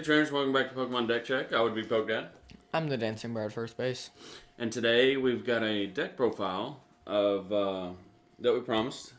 trainers, welcome back to Pokemon Deck Check. I would be Pokedad. I'm the dancing bear at first base. And today we've got a deck profile of that we promised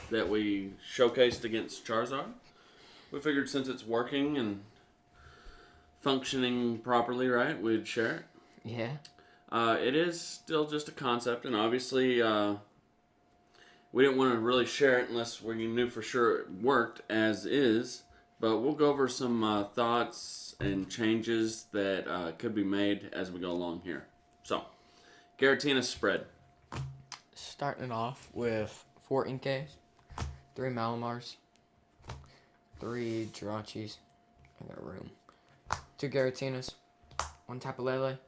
that we showcased against Charizard. We figured since it's working and functioning properly, right, we'd share it. Yeah. It is still just a concept, and obviously we didn't want to really share it unless we knew for sure it worked as is. But we'll go over some thoughts and changes that could be made as we go along here. So, Giratina spread. Starting it off with 4 Inkays, 3 Malamars, 3 Jirachis. I got room. 2 Giratinas, 1 Tapu Lele,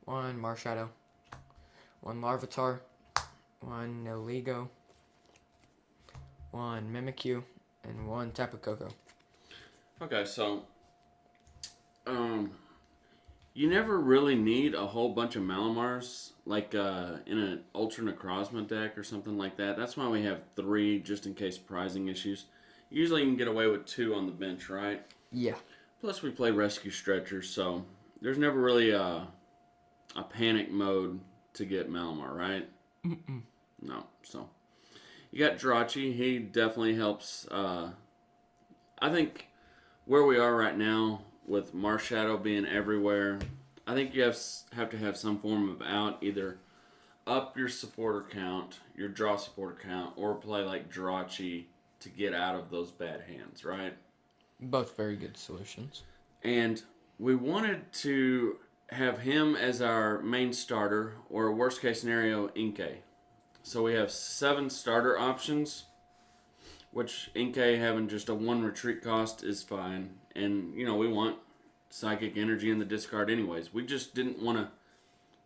1 Marshadow, 1 Larvitar, 1 Niligo, 1 Mimikyu, and 1 Tapu Koko. Okay, so you never really need a whole bunch of Malamars like in an Ultra Necrozma deck or something like that. That's why we have 3 just in case prizing issues. Usually you can get away with 2 on the bench, right? Yeah. Plus we play Rescue Stretchers, so there's never really a panic mode to get Malamar, right? Mm-mm. No, so you got Jirachi. He definitely helps. I think where we are right now with Marshadow being everywhere, I think you have to have some form of out, either up your supporter count, your draw supporter count, or play like Jirachi to get out of those bad hands, right? Both very good solutions. And we wanted to have him as our main starter, or worst case scenario, Inkay. So we have 7 starter options, which Inkay having just a 1 retreat cost is fine. And, you know, we want Psychic Energy in the discard anyways. We just didn't want to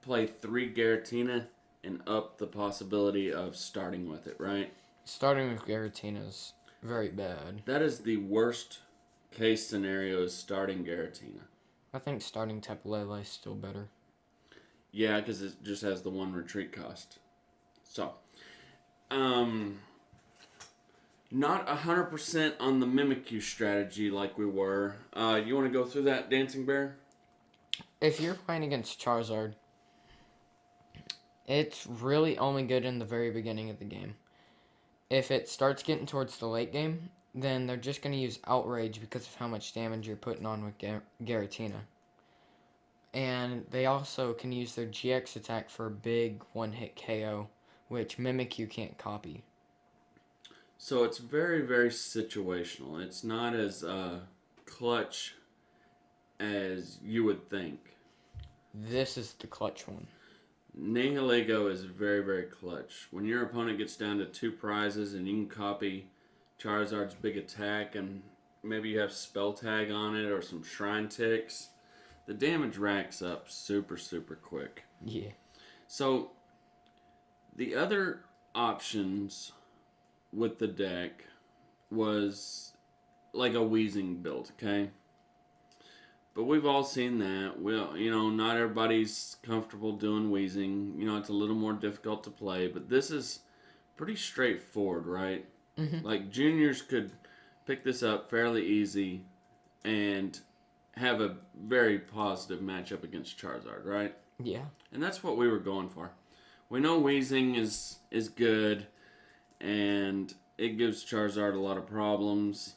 play 3 Giratina and up the possibility of starting with it, right? Starting with Giratina is very bad. That is the worst case scenario, is starting Giratina. I think starting Tapu Lele is still better. Yeah, because it just has the 1 retreat cost. So, not 100% on the Mimikyu strategy like we were. You want to go through that, Dancing Bear? If you're playing against Charizard, it's really only good in the very beginning of the game. If it starts getting towards the late game, then they're just going to use Outrage because of how much damage you're putting on with Giratina. And they also can use their GX attack for a big one-hit KO, which Mimikyu can't copy. So it's very, very situational. It's not as clutch as you would think. This is the clutch one. Nihilego is very, very clutch. When your opponent gets down to 2 prizes and you can copy Charizard's big attack and maybe you have Spell Tag on it or some Shrine Ticks, the damage racks up super, super quick. Yeah. So the other options with the deck was like a Wheezing build, okay? But we've all seen that. Well, you know, not everybody's comfortable doing Wheezing. You know, it's a little more difficult to play, but this is pretty straightforward, right? Mm-hmm. Like, juniors could pick this up fairly easy and have a very positive matchup against Charizard, right? Yeah. And that's what we were going for. We know Wheezing is good, and it gives Charizard a lot of problems.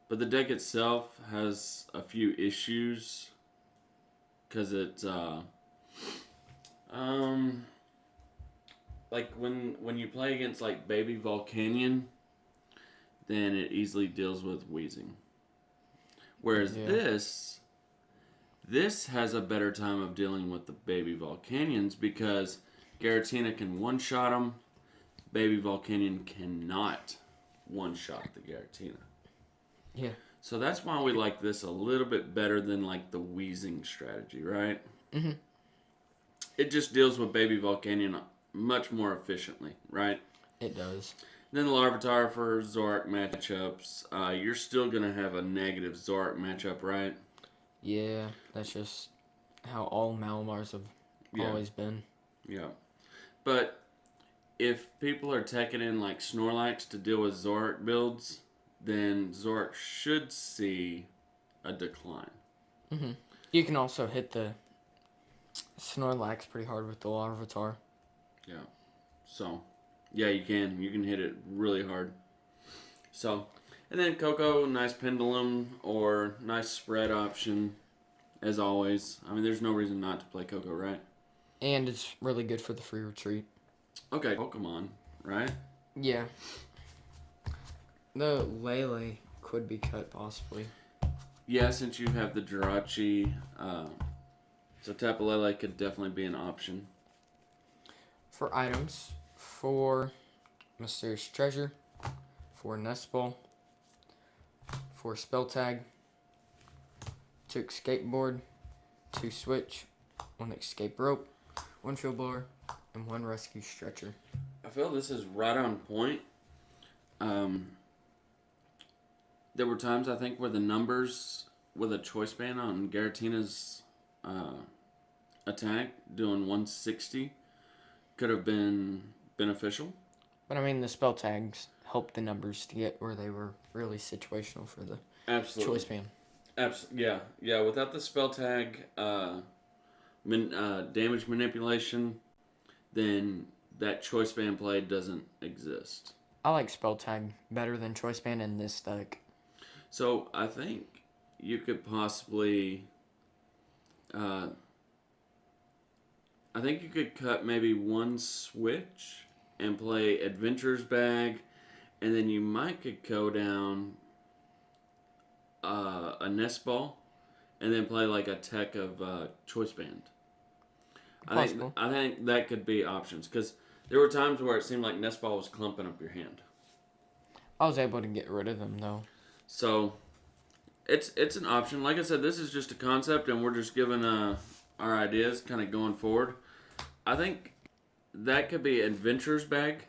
But the deck itself has a few issues because it's like when you play against like Baby Volcanion, then it easily deals with Wheezing. Whereas this has a better time of dealing with the Baby Volcanions because Giratina can one-shot them. Baby Volcanion cannot one-shot the Giratina. Yeah. So that's why we like this a little bit better than like the Wheezing strategy, right? Mm-hmm. It just deals with Baby Volcanion much more efficiently, right? It does. Then the Larvitar for Zoroark matchups. You're still going to have a negative Zoroark matchup, right? Yeah, that's just how all Malamars have always been. Yeah. But if people are taking in like Snorlax to deal with Zoroark builds, then Zoroark should see a decline. Mm-hmm. You can also hit the Snorlax pretty hard with the Larvitar. Yeah. So, yeah, you can. You can hit it really hard. So, and then Coco, nice pendulum or nice spread option, as always. I mean, there's no reason not to play Coco, right? And it's really good for the free retreat. Okay, Pokemon, right? Yeah. The Lele could be cut, possibly. Yeah, since you have the Jirachi, so Tapu Lele could definitely be an option. For items, for Mysterious Treasure, for Nest Ball, for Spell Tag, 2 Skateboard, 2 Switch, 1 Escape Rope, 1 Field Blower, and 1 Rescue Stretcher. I feel this is right on point. There were times, I think, where the numbers with a choice band on Giratina's attack doing 160 could have been beneficial. But I mean, the Spell Tags helped the numbers to get where they were really situational for the Absolutely. choice band. Yeah. Without the spell tag damage manipulation, then that choice band play doesn't exist. I like Spell Tag better than choice band in this deck. So I think you could possibly, I think you could cut maybe 1 switch and play Adventurer's Bag, and then you might could go down a Nest Ball, and then play like a tech of Choice Band. Possible. I think that could be options, because there were times where it seemed like Nest Ball was clumping up your hand. I was able to get rid of them, though. So, it's an option. Like I said, this is just a concept, and we're just giving our ideas kind of going forward. I think that could be Adventurer's Bag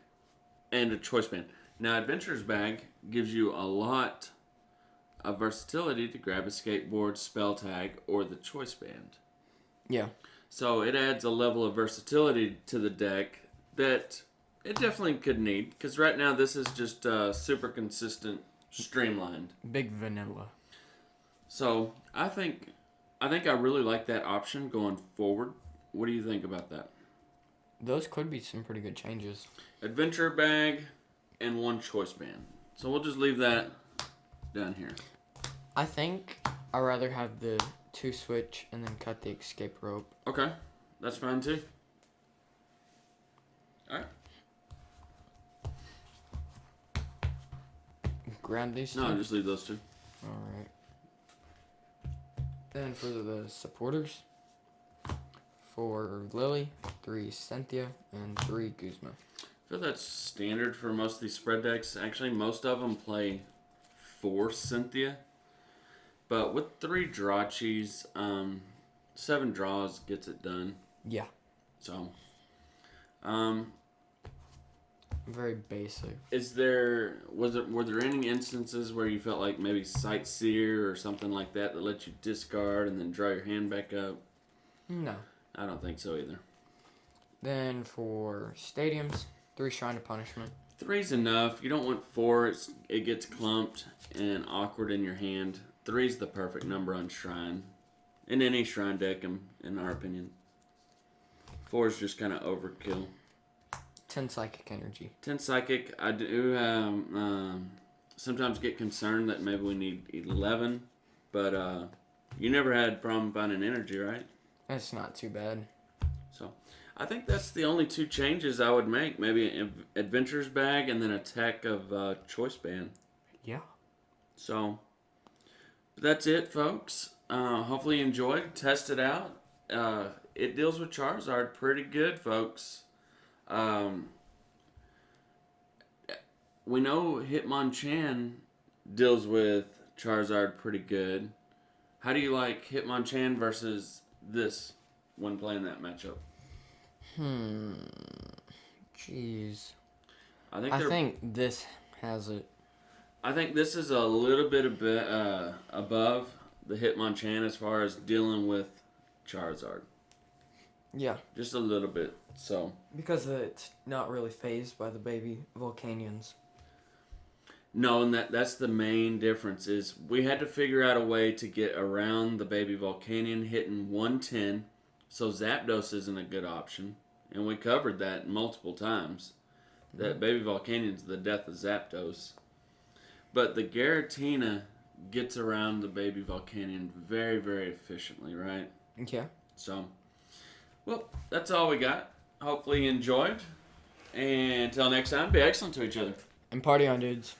and a Choice Band. Now, Adventurer's Bag gives you a lot of versatility to grab a skateboard, spell tag, or the Choice Band. Yeah. So it adds a level of versatility to the deck that it definitely could need, because right now this is just super consistent, streamlined. Big vanilla. So I think I really like that option going forward. What do you think about that? Those could be some pretty good changes. Adventure Bag and 1 Choice Band. So we'll just leave that down here. I think I'd rather have the 2 switch and then cut the escape rope. Okay, that's fine too. All right. Grab these two. No, just leave those 2. Alright. Then for the supporters, for Lily, 3 Cynthia, and 3 Guzma. I feel that's standard for most of these spread decks. Actually, most of them play 4 Cynthia. But with 3 Jirachis, 7 draws gets it done. Yeah. So, very basic. Were there any instances where you felt like maybe Sightseer or something like that let you discard and then draw your hand back up? No. I don't think so either. Then for stadiums, 3 Shrine of Punishment. 3's enough. You don't want 4. It gets clumped and awkward in your hand. 3's the perfect number on Shrine. In any Shrine deck, in our opinion. 4 is just kind of overkill. 10 Psychic Energy. 10 Psychic. I do sometimes get concerned that maybe we need 11. But you never had a problem finding energy, right? That's not too bad. So, I think that's the only 2 changes I would make. Maybe an Adventurer's Bag and then a tech of Choice Band. Yeah. So, that's it, folks. Hopefully you enjoyed. Test it out. It deals with Charizard pretty good, folks. We know Hitmonchan deals with Charizard pretty good. How do you like Hitmonchan versus this when playing that matchup? Jeez. I think this has it. I think this is a little bit above the Hitmonchan as far as dealing with Charizard. Yeah. Just a little bit. So Because it's not really phased by the baby Volcanions. No, and that's the main difference is we had to figure out a way to get around the baby Volcanion hitting 110, so Zapdos isn't a good option, and we covered that multiple times. That baby Volcanion's the death of Zapdos. But the Giratina gets around the baby Volcanion very, very efficiently, right? Yeah. So, well, that's all we got. Hopefully you enjoyed. And until next time, be excellent to each other. And party on, dudes.